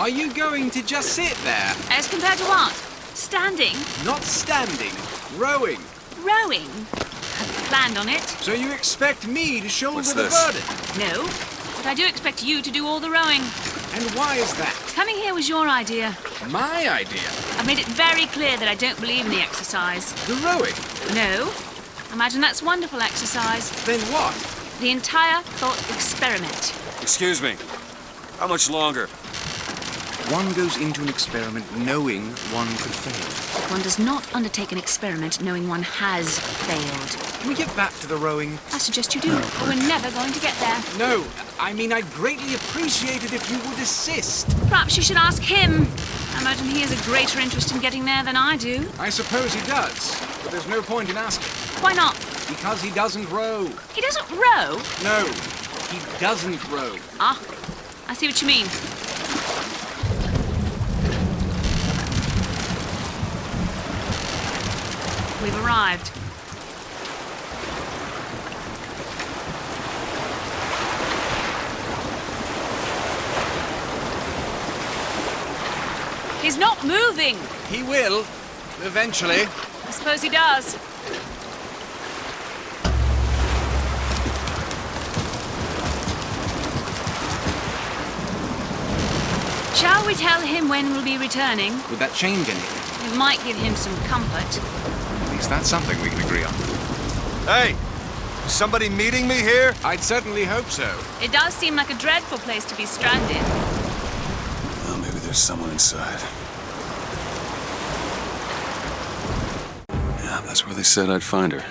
Are you going to just sit there? As compared to what? Standing? Not standing. Rowing. Rowing? Hadn't planned on it. So you expect me to shoulder What's the this? burden? No, but I do expect you to do all the rowing. And why is that? Coming here was your idea. My idea? I've made it very clear that I don't believe in the exercise. The rowing? No. Imagine that's wonderful exercise. Then what? The entire thought experiment. Excuse me. How much longer? One goes into an experiment knowing one could fail. One does not undertake an experiment knowing one has failed. Can we get back to the rowing? I suggest you do, but we're never going to get there. No, I mean I'd greatly appreciate it if you would assist. Perhaps you should ask him. I imagine he has a greater interest in getting there than I do. I suppose he does, but there's no point in asking. Why not? Because he doesn't row. He doesn't row? No, he doesn't row. Ah, I see what you mean. We've arrived. He's not moving. He will, eventually. I suppose he does. Shall we tell him when we'll be returning? Would that change anything? It might give him some comfort. At least that's something we can agree on. Hey! Somebody meeting me here? I'd certainly hope so. It does seem like a dreadful place to be stranded. Well, maybe there's someone inside. Yeah, that's where they said I'd find her.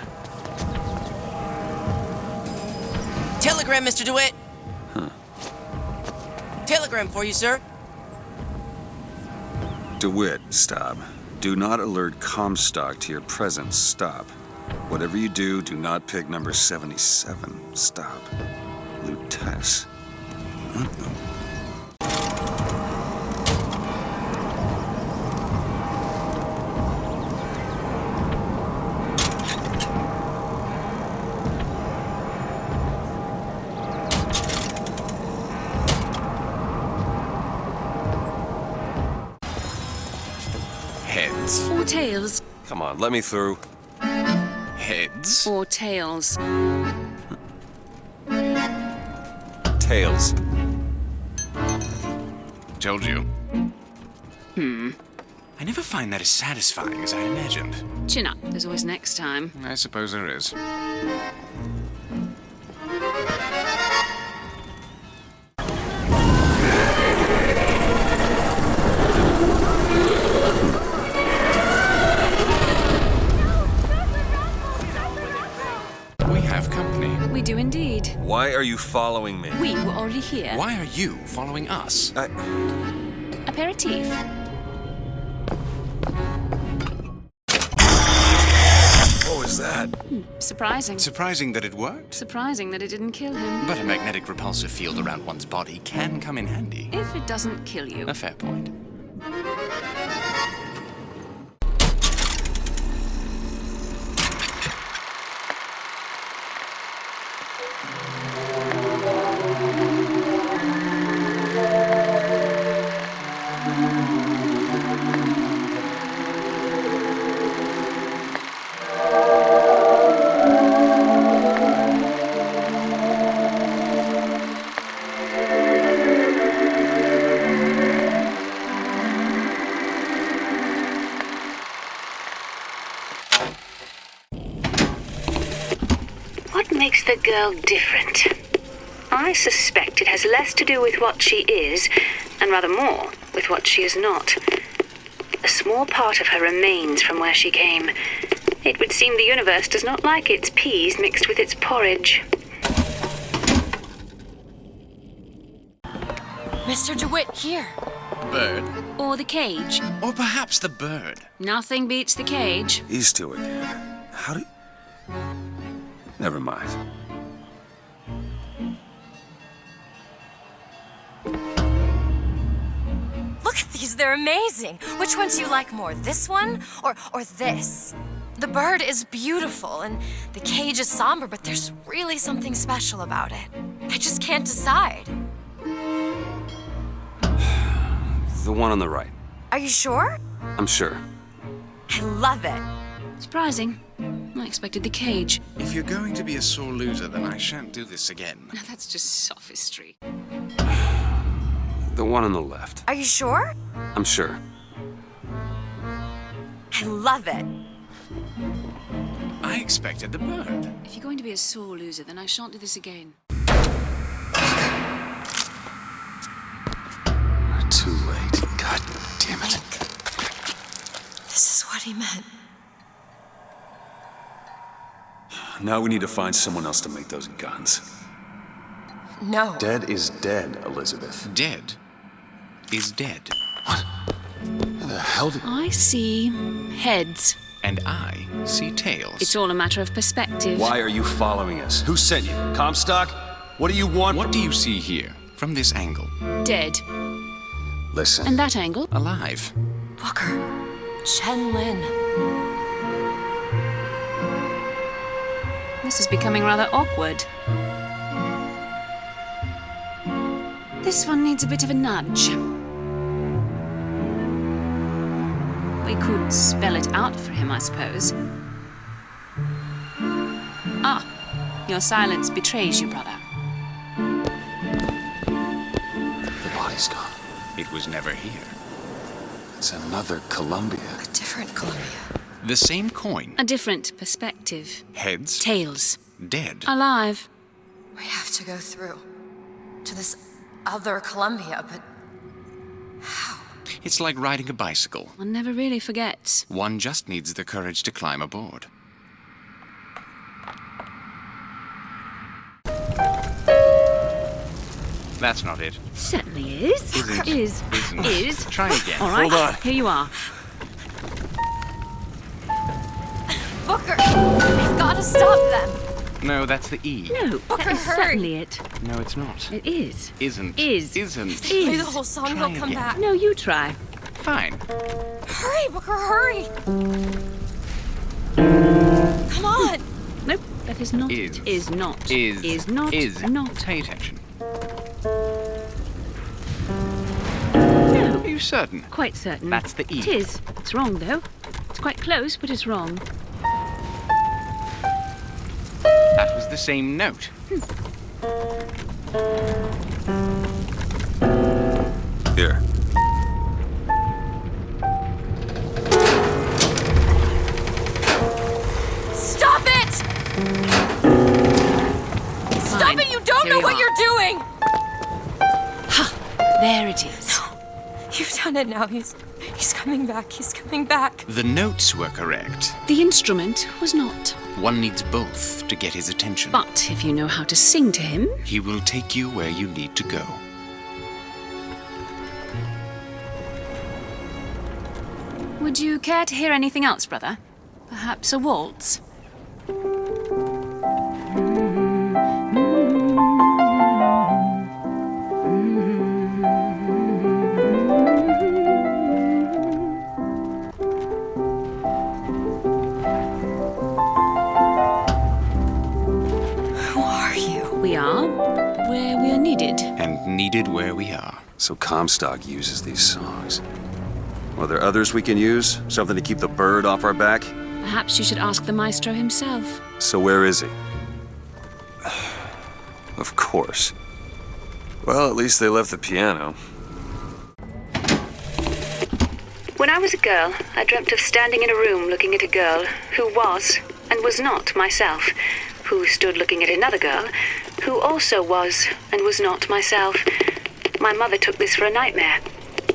Telegram, Mr. DeWitt! Huh. Telegram for you, sir. DeWitt, stop. Do not alert Comstock to your presence. Stop. Whatever you do, do not pick number 77. Stop. Luteces. What the... Heads. Or tails. Come on, let me through. Heads? Or tails. Tails. Told you. I never find that as satisfying as I'd imagined. Chin up. There's always next time. I suppose there is. We have company. We do indeed. Why are you following me? We were already here. Why are you following us? Aperitif. What was that? Surprising. Surprising that it worked. Surprising that it didn't kill him. But a magnetic repulsive field around one's body can come in handy. If it doesn't kill you. A fair point. What makes the girl different? I suspect it has less to do with what she is, and rather more with what she is not. A small part of her remains from where she came. It would seem the universe does not like its peas mixed with its porridge. Mr. DeWitt, here. Bird. Or the cage. Or perhaps the bird. Nothing beats the cage. These two again. How do... Never mind. Look at these, they're amazing. Which one do you like more, this one or this? The bird is beautiful and the cage is somber, but there's really something special about it. I just can't decide. The one on the right. Are you sure? I'm sure. I love it. Surprising. I expected the cage. If you're going to be a sore loser, then I shan't do this again. Now that's just sophistry. The one on the left. Are you sure? I'm sure. I love it. I expected the bird. If you're going to be a sore loser, then I shan't do this again. We're too late. God damn it. This is what he meant. Now we need to find someone else to make those guns. No. Dead is dead, Elizabeth. Dead is dead. What? Where the hell did... I see heads. And I see tails. It's all a matter of perspective. Why are you following us? Who sent you? Comstock? What do you want? What do you see here, from this angle? Dead. Listen. And that angle? Alive. Booker. Shen Lin. This is becoming rather awkward. This one needs a bit of a nudge. We could spell it out for him, I suppose. Ah, your silence betrays you, brother. The body's gone. It was never here. It's another Columbia. A different Columbia. The same coin. A different perspective. Heads. Tails. Dead. Alive. We have to go through to this other Columbia, but how? It's like riding a bicycle. One never really forgets. One just needs the courage to climb aboard. That's not it. Certainly is. Isn't. Is. Isn't. Is. Try again. All right. Hold on. Here you are. Booker! We've got to stop them. No, that's the E. No, Booker, that is hurry. certainly it. No, it's not. It is. Isn't. Is. Isn't. Play the Is. whole song, Try he'll come again. back. No, you try. Fine. Hurry, Booker, hurry! Come on! Nope, that is not Is. it. Is not. Is. Is not. Is. Not. Pay attention. No. Are you certain? Quite certain. That's the E. It is. It's wrong, though. It's quite close, but it's wrong. That was the same note. Here. Stop it! Stop Fine. it! You don't Here know you what are. you're doing! There it is. You've done it now. He's coming back. He's coming back. The notes were correct. The instrument was not. One needs both to get his attention. But if you know how to sing to him, He will take you where you need to go. would you care to hear anything else, brother? Perhaps a waltz? Who are you? We are where we are needed. And needed where we are. So Comstock uses these songs. Are there others we can use? Something to keep the bird off our back? Perhaps you should ask the maestro himself. So where is he? Of course. Well, at least they left the piano. When I was a girl, I dreamt of standing in a room looking at a girl who was and was not myself, who stood looking at another girl who also was and was not myself. My mother took this for a nightmare.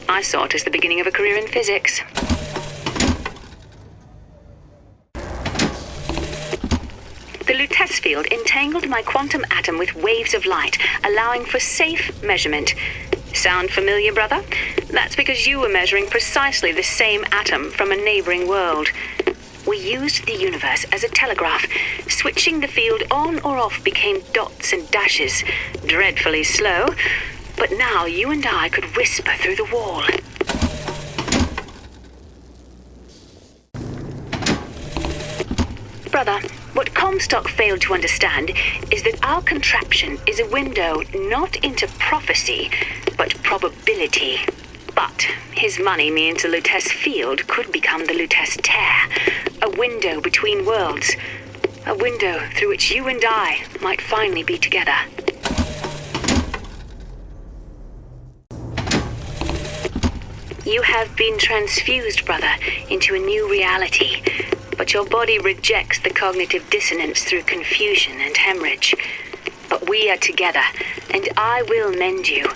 I saw it as the beginning of a career in physics. The Luteces field entangled my quantum atom with waves of light, allowing for safe measurement. Sound familiar, brother? That's because you were measuring precisely the same atom from a neighboring world. We used the universe as a telegraph. Switching the field on or off became dots and dashes. Dreadfully slow, but now you and I could whisper through the wall. Brother, what Comstock failed to understand is that our contraption is a window not into prophecy, but probability. But his money means the Luteces field could become the Luteces tear, a window between worlds, a window through which you and I might finally be together. You have been transfused, brother, into a new reality, but your body rejects the cognitive dissonance through confusion and hemorrhage. But we are together, and I will mend you.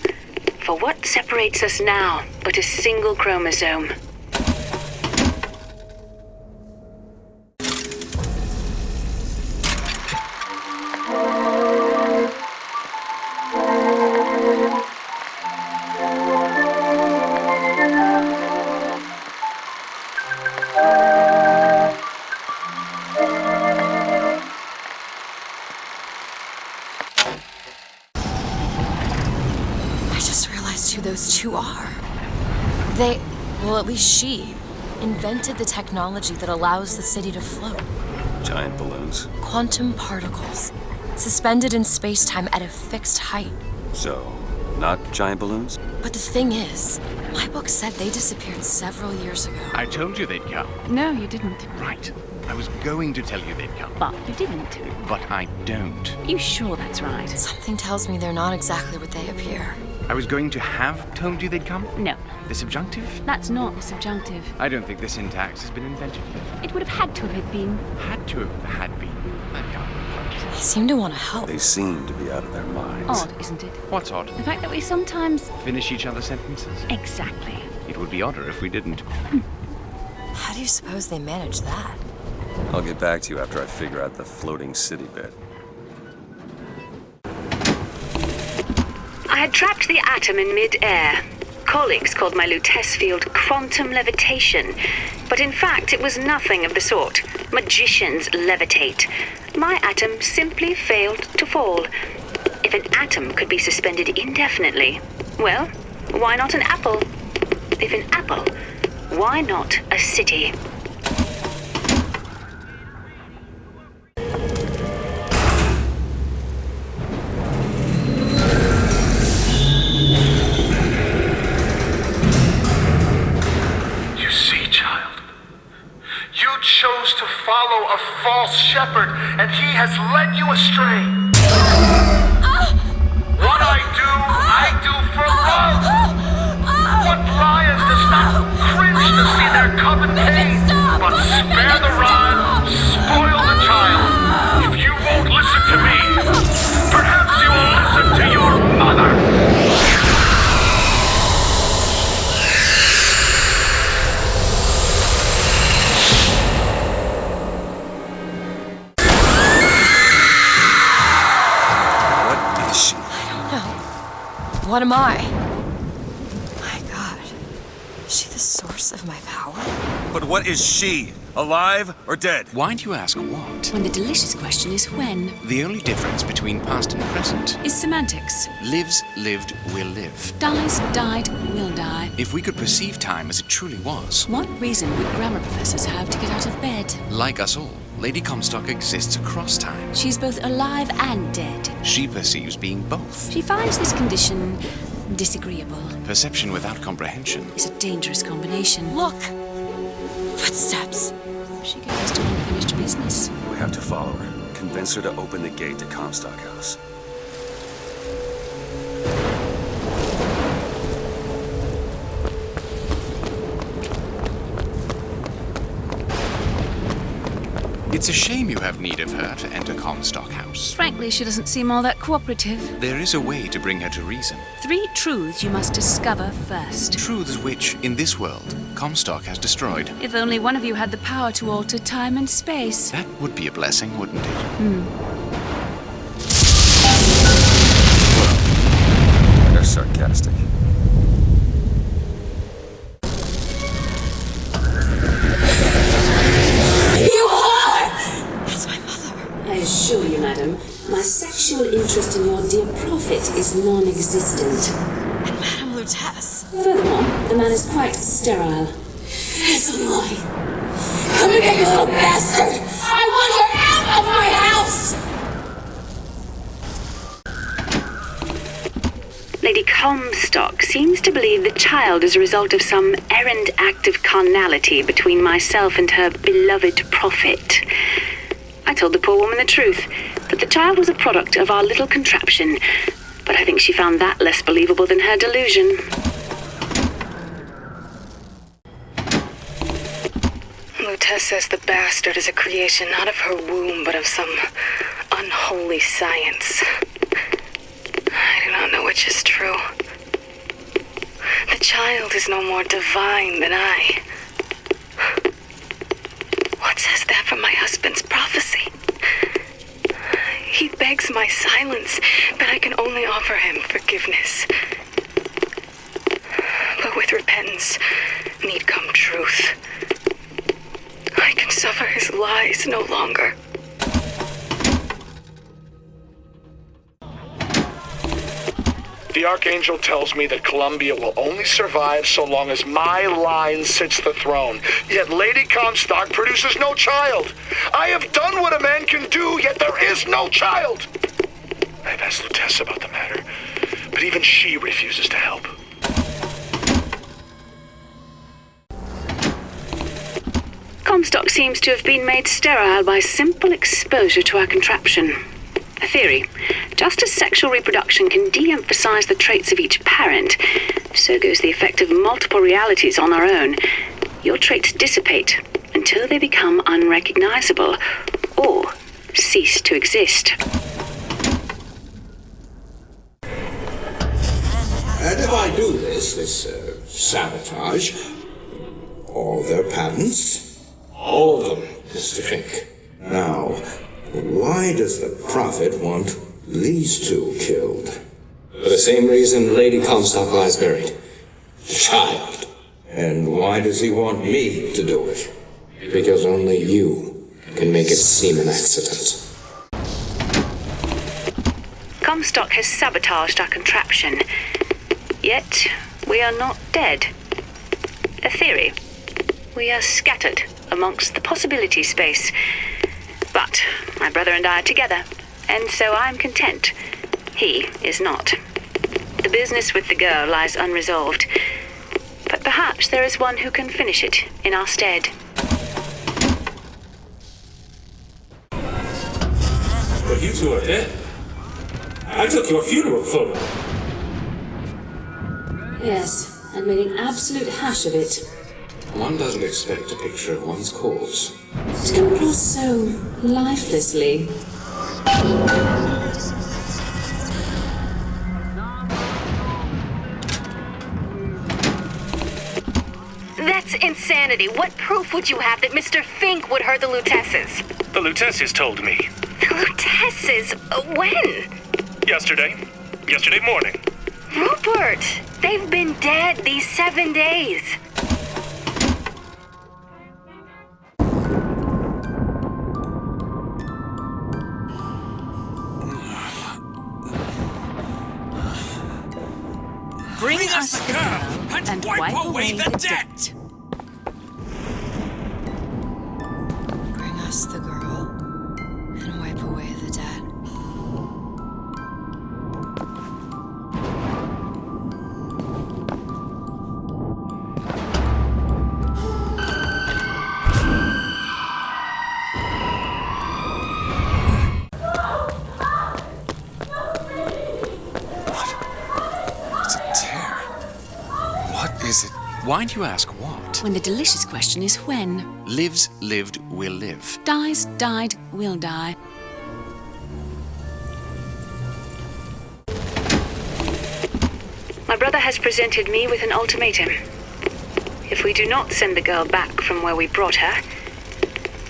For what separates us now but a single chromosome? Those two are. Well, at least she, invented the technology that allows the city to float. Giant balloons. Quantum particles, suspended in space-time at a fixed height. So, not giant balloons? But the thing is, my book said they disappeared several years ago. I told you they'd come. No, you didn't. Right. I was going to tell you they'd come. But you didn't. But I don't. You sure that's right? Something tells me they're not exactly what they appear. I was going to have told you they'd come? No. The subjunctive? That's not the subjunctive. I don't think the syntax has been invented yet. It would have had to have been. Had to have had been. That can't be right. They seem to want to help. They seem to be out of their minds. Odd, isn't it? What's odd? The fact that we sometimes... Finish each other's sentences? Exactly. It would be odder if we didn't. How do you suppose they manage that? I'll get back to you after I figure out the floating city bit. I had trapped the atom in mid-air. Colleagues called my Luteces field quantum levitation, but in fact it was nothing of the sort. Magicians levitate. My atom simply failed to fall. If an atom could be suspended indefinitely, well, why not an apple? If an apple, why not a city? Chose to follow a false shepherd, and he has led you astray. What I do for love. What lion does not cringe to see their coven pain, but spare the rod, spoil the child. If you won't listen to me, perhaps you will listen to your mother. What am I? My God. Is she the source of my power? But what is she? Alive or dead? Why do you ask what? When the delicious question is when. The only difference between past and present Is semantics. lives, lived, will live. Dies, died, will die. If we could perceive time as it truly was, What reason would grammar professors have to get out of bed? like us all, Lady Comstock exists across time. She's both alive and dead. She perceives being both. She finds this condition disagreeable. Perception without comprehension. It's a dangerous combination. Look! Footsteps. She goes to unfinished business. We have to follow her. Convince her to open the gate to Comstock House. It's a shame you have need of her to enter Comstock House. Frankly, she doesn't seem all that cooperative. There is a way to bring her to reason. 3 truths you must discover first. Truths which, in this world, Comstock has destroyed. If only one of you had the power to alter time and space. That would be a blessing, wouldn't it? They're sarcastic. That's my mother. I assure you, madam, my sexual interest in your dear prophet is non-existent. And Madame Luteces. Furthermore, the man is quite sterile. It's a lie. Come again, you little bastard! I want her out of my house! Lady Comstock seems to believe the child is a result of some errant act of carnality between myself and her beloved prophet. I told the poor woman the truth, that the child was a product of our little contraption, but I think she found that less believable than her delusion. Luteces says the bastard is a creation not of her womb, but of some unholy science. I do not know which is true. The child is no more divine than I. What says that from my husband's prophecy? He begs my silence, but I can only offer him forgiveness. But with repentance need come truth. I can suffer his lies no longer. The Archangel tells me that Columbia will only survive so long as my line sits the throne. Yet Lady Comstock produces no child. I have done what a man can do, yet there is no child. I've asked Luteces about the matter, but even she refuses to help. Comstock seems to have been made sterile by simple exposure to our contraption. A theory. Just as sexual reproduction can de-emphasize the traits of each parent, so goes the effect of multiple realities on our own. Your traits dissipate until they become unrecognizable or cease to exist. And if I do this sabotage, all their patents, all of them, Mr. Fink. Now, why does the prophet want these two killed? For the same reason Lady Comstock lies buried. The child. And why does he want me to do it? Because only you can make it seem an accident. Comstock has sabotaged our contraption. Yet, we are not dead. A theory. We are scattered amongst the possibility space. But my brother and I are together, and so I'm content. He is not. The business with the girl lies unresolved, but perhaps there is one who can finish it in our stead. But you two are dead. I took your funeral photo. Yes, and made an absolute hash of it. One doesn't expect a picture of one's corpse To come across so lifelessly. That's insanity. What proof would you have that Mr. Fink would hurt the Luteces? The Luteces told me. The Luteces? When? Yesterday morning. Rupert! They've been dead these 7 days. Bring us the girl and wipe away the debt. Bring us the girl and wipe away the debt. Why do you ask what? When the delicious question is when. Lives, lived, will live. Dies, died, will die. My brother has presented me with an ultimatum. If we do not send the girl back from where we brought her,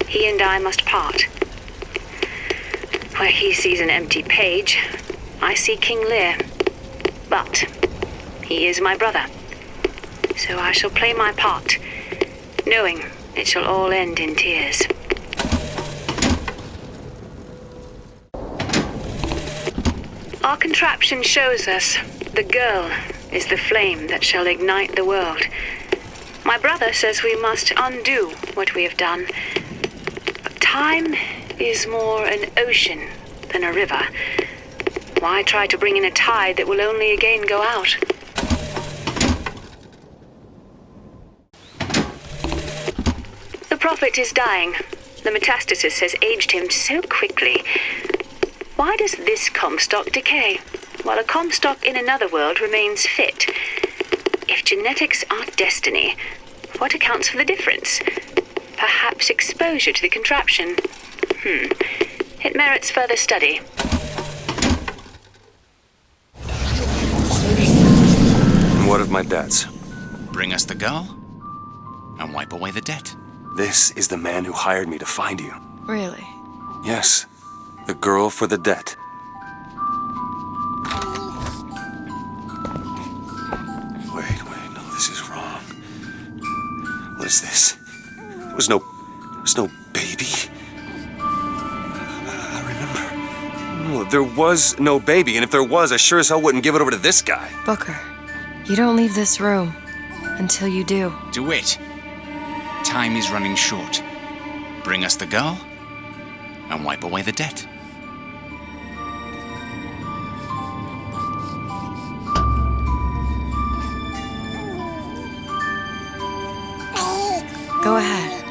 he and I must part. Where he sees an empty page, I see King Lear. But he is my brother. So I shall play my part, knowing it shall all end in tears. Our contraption shows us the girl is the flame that shall ignite the world. My brother says we must undo what we have done. But time is more an ocean than a river. Why try to bring in a tide that will only again go out? The prophet is dying. The metastasis has aged him so quickly. Why does this Comstock decay, while a Comstock in another world remains fit? If genetics are destiny, what accounts for the difference? Perhaps exposure to the contraption. It merits further study. And what of my debts? Bring us the girl, and wipe away the debt. This is the man who hired me to find you. Really? Yes, the girl for the debt. Wait, no, this is wrong. What is this? There was no baby. I remember. No, there was no baby, and if there was, I sure as hell wouldn't give it over to this guy. Booker, you don't leave this room until you do. DeWitt, time is running short. Bring us the girl, and wipe away the debt. Go ahead.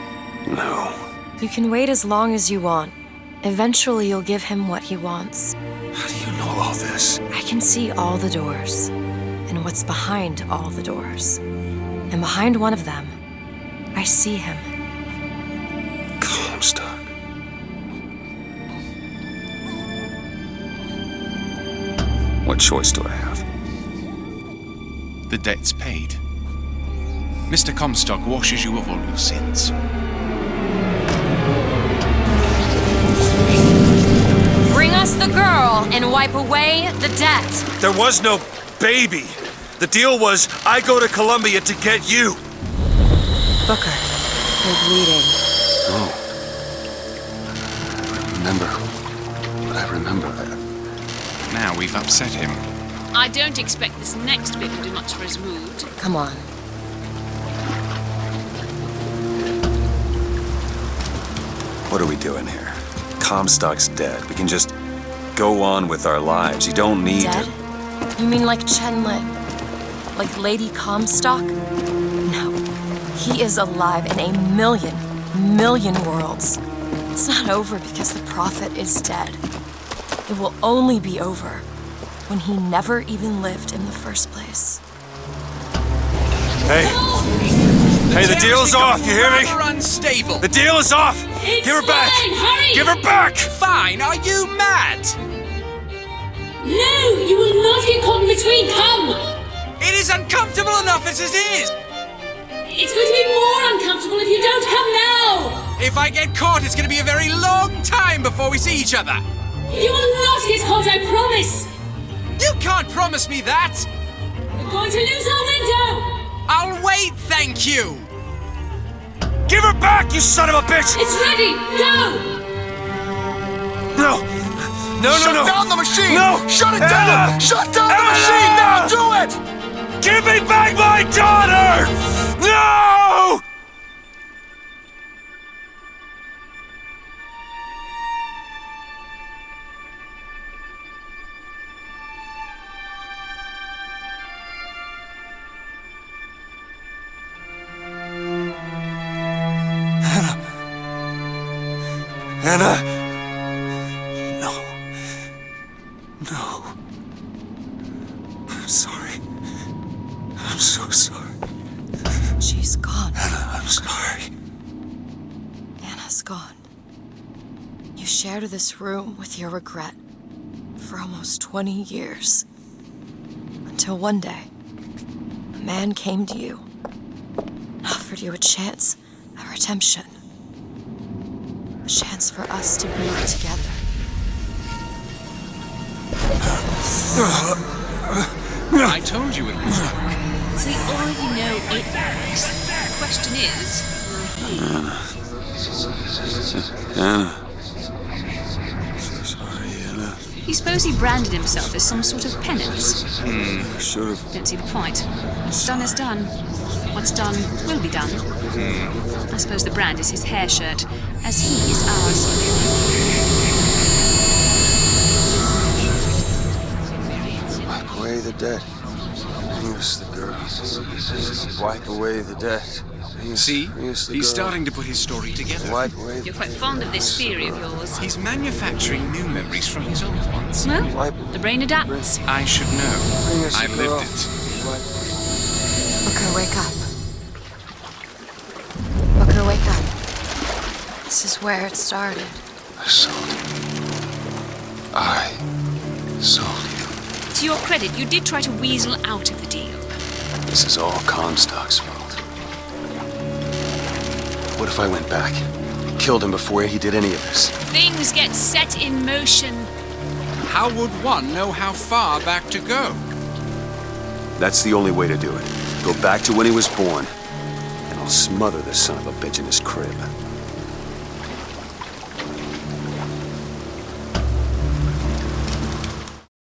No. You can wait as long as you want. Eventually, you'll give him what he wants. How do you know all this? I can see all the doors, and what's behind all the doors. And behind one of them, I see him. Comstock. What choice do I have? The debt's paid. Mr. Comstock washes you of all your sins. Bring us the girl and wipe away the debt. There was no baby. The deal was I go to Columbia to get you. Booker, you're bleeding. Oh. I remember. Now we've upset him. I don't expect this next bit will do much for his mood. Come on. What are we doing here? Comstock's dead. We can just go on with our lives. You don't need Dead? to... You mean like Chenlit? Like Lady Comstock? No. He is alive in a million worlds. It's not over because the prophet is dead. It will only be over when he never even lived in the first place. Hey! Hey, the deal's off, you hear me? Unstable. The deal is off! It's Give her back! fine, hurry! Give her back! Fine, are you mad? No, you will not get caught in between. Come! It is uncomfortable enough as it is! It's going to be more uncomfortable if you don't come now! If I get caught, it's going to be a very long time before we see each other. You will not get caught, I promise! You can't promise me that! We're going to lose our window! I'll wait, thank you! Give her back, you son of a bitch! It's ready! Go! No! Shut down the machine! No! Shut it down! Shut down the machine! Now do it! Give me back my daughter! No! Anna! No. I'm sorry. I'm so sorry. She's gone. Anna, I'm sorry. Anna's gone. You shared this room with your regret for almost 20 years. Until one day, a man came to you and offered you a chance at redemption. A chance for us to be together. I told you it would work. So you already know it works. The question is, will he? Anna. So sorry, Anna. You suppose he branded himself as some sort of penance? I should have. Don't see the point. What's done is done. What's done will be done. I suppose the brand is his hair shirt, as he is ours. debt. Bring us the girl. Wipe away the debt. See? Bring us the He's girl. starting to put his story together. Wipe away You're quite fond of this theory of yours. He's manufacturing new memories from his old ones. Well, the brain adapts. I should know. Bring us I've the girl. lived it. Booker, wake up. Booker, wake up. This is where it started. I sold you. I sold you. To your credit, you did try to weasel out of the deal. This is all Comstock's fault. What if I went back? Killed him before he did any of this? Things get set in motion. How would one know how far back to go? That's the only way to do it. Go back to when he was born, and I'll smother this son of a bitch in his crib.